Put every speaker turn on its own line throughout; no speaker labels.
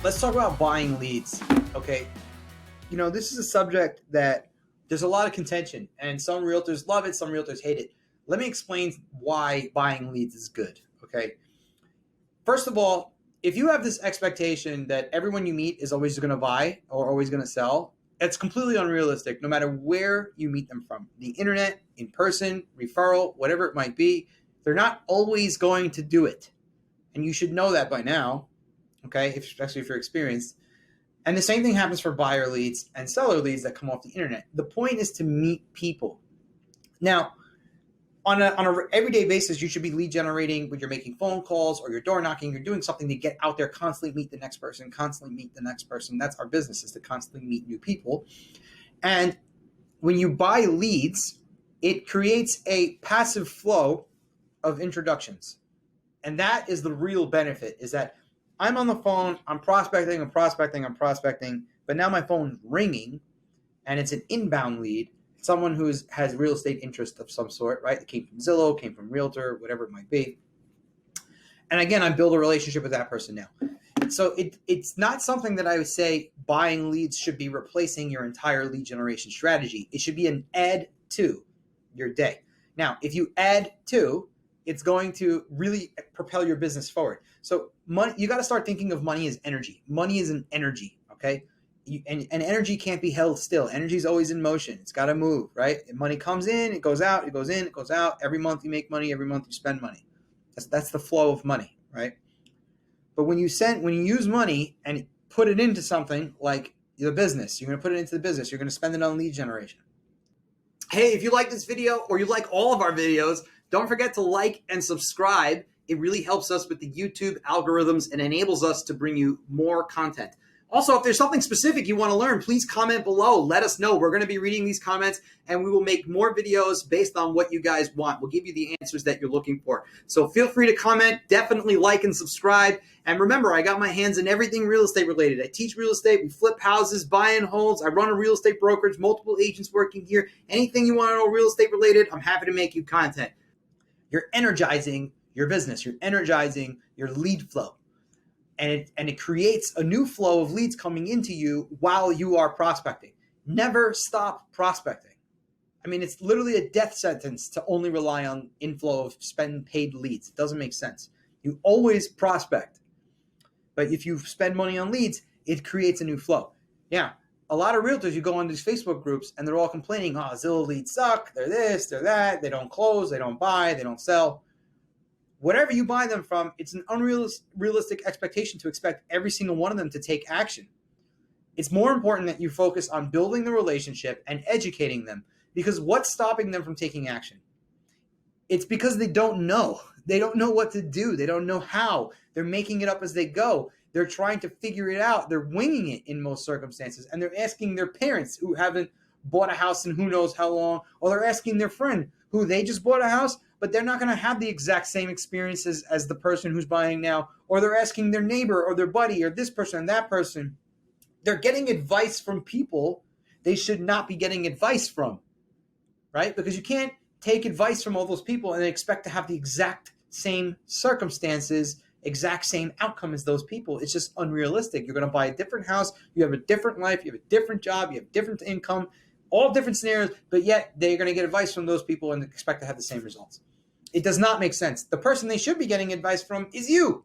Let's talk about buying leads. Okay. This is a subject that there's a lot of contention, and some realtors love it, some realtors hate it. Let me explain why buying leads is good. Okay. First of all, if you have this expectation that everyone you meet is always going to buy or always going to sell, it's completely unrealistic, no matter where you meet them from. The internet, in person, referral, whatever it might be, they're not always going to do it. And you should know that by now, okay, especially if you're experienced. And the same thing happens for buyer leads and seller leads that come off the internet. The point is to meet people. Now, on a everyday basis, you should be lead generating when you're making phone calls or you're door knocking. You're doing something to get out there, constantly meet the next person, constantly meet the next person. That's our business, is to constantly meet new people. And when you buy leads, it creates a passive flow of introductions. And that is the real benefit, is that I'm on the phone, I'm prospecting, but now my phone's ringing and it's an inbound lead. Someone who has real estate interest of some sort, right? It came from Zillow, came from Realtor, whatever it might be. And again, I build a relationship with that person now. So it's not something that I would say buying leads should be replacing your entire lead generation strategy. It should be an add to your day. Now, if you add to, it's going to really propel your business forward. So money, you got to start thinking of money as energy. Money is an energy, okay? And energy can't be held still. Energy is always in motion. It's got to move, right? And money comes in, it goes out, it goes in, it goes out. Every month you make money, every month you spend money. That's the flow of money, right? But when you use money and put it into something like the business, you're going to put it into the business. You're going to spend it on lead generation. Hey, if you like this video or you like all of our videos, don't forget to like and subscribe. It really helps us with the YouTube algorithms and enables us to bring you more content. Also, if there's something specific you want to learn, please comment below. Let us know. We're going to be reading these comments, and we will make more videos based on what you guys want. We'll give you the answers that you're looking for. So feel free to comment. Definitely like and subscribe. And remember, I got my hands in everything real estate related. I teach real estate. We flip houses, buy and holds. I run a real estate brokerage, multiple agents working here. Anything you want to know real estate related, I'm happy to make you content. You're energizing your business. You're energizing your lead flow. And it creates a new flow of leads coming into you while you are prospecting. Never stop prospecting. I mean, it's literally a death sentence to only rely on inflow of spend paid leads. It doesn't make sense. You always prospect. But if you spend money on leads, it creates a new flow. Yeah, a lot of realtors, you go on these Facebook groups and they're all complaining, oh, Zillow leads suck, they're this, they're that, they don't close, they don't buy, they don't sell. Whatever you buy them from, it's an unrealistic expectation to expect every single one of them to take action. It's more important that you focus on building the relationship and educating them, because what's stopping them from taking action? It's because they don't know. They don't know what to do. They don't know how. They're making it up as they go. They're trying to figure it out. They're winging it in most circumstances, and they're asking their parents who haven't bought a house in who knows how long, or they're asking their friend who they just bought a house, but they're not going to have the exact same experiences as the person who's buying now, or they're asking their neighbor or their buddy or this person and that person. They're getting advice from people they should not be getting advice from, right? Because you can't take advice from all those people and expect to have the exact same circumstances, exact same outcome as those people. It's just unrealistic. You're going to buy a different house, you have a different life, you have a different job, you have different income, all different scenarios, but yet they're going to get advice from those people and expect to have the same results. It does not make sense. The person they should be getting advice from is you.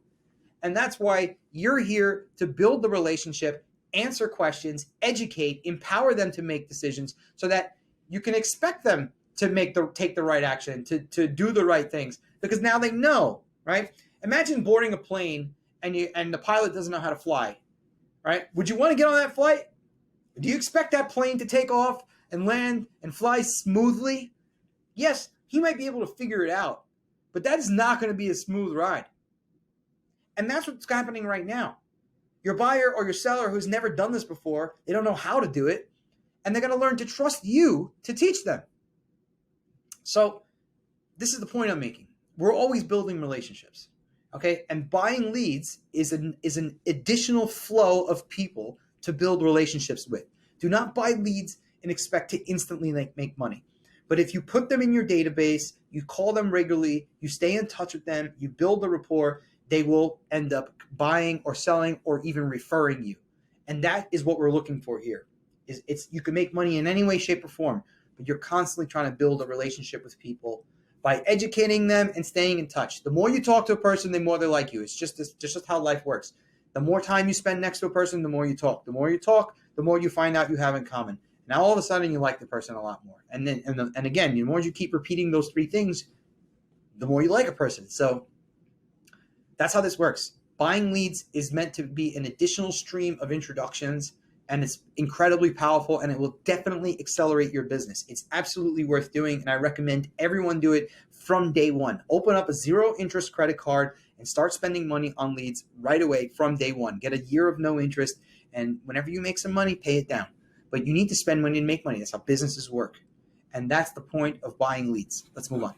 And that's why you're here to build the relationship, answer questions, educate, empower them to make decisions so that you can expect them to take the right action, to do the right things, because now they know, right? Imagine boarding a plane and the pilot doesn't know how to fly, right? Would you want to get on that flight? Do you expect that plane to take off and land and fly smoothly? Yes, he might be able to figure it out, but that is not going to be a smooth ride. And that's what's happening right now. Your buyer or your seller who's never done this before, they don't know how to do it, and they're going to learn to trust you to teach them. So this is the point I'm making. We're always building relationships, okay? And buying leads is an additional flow of people to build relationships with. Do not buy leads and expect to instantly make money. But if you put them in your database, you call them regularly, you stay in touch with them, you build the rapport, they will end up buying or selling or even referring you. And that is what we're looking for here. It's you can make money in any way, shape, or form, but you're constantly trying to build a relationship with people by educating them and staying in touch. The more you talk to a person, the more they like you. It's just how life works. The more time you spend next to a person, the more you talk. The more you talk, the more you find out you have in common. Now all of a sudden you like the person a lot more. And then and again, the more you keep repeating those three things, the more you like a person. So that's how this works. Buying leads is meant to be an additional stream of introductions, and it's incredibly powerful, and it will definitely accelerate your business. It's absolutely worth doing, and I recommend everyone do it from day one. Open up a zero interest credit card and start spending money on leads right away from day one. Get a year of no interest, and whenever you make some money, pay it down. But you need to spend money and make money. That's how businesses work. And that's the point of buying leads. Let's move on.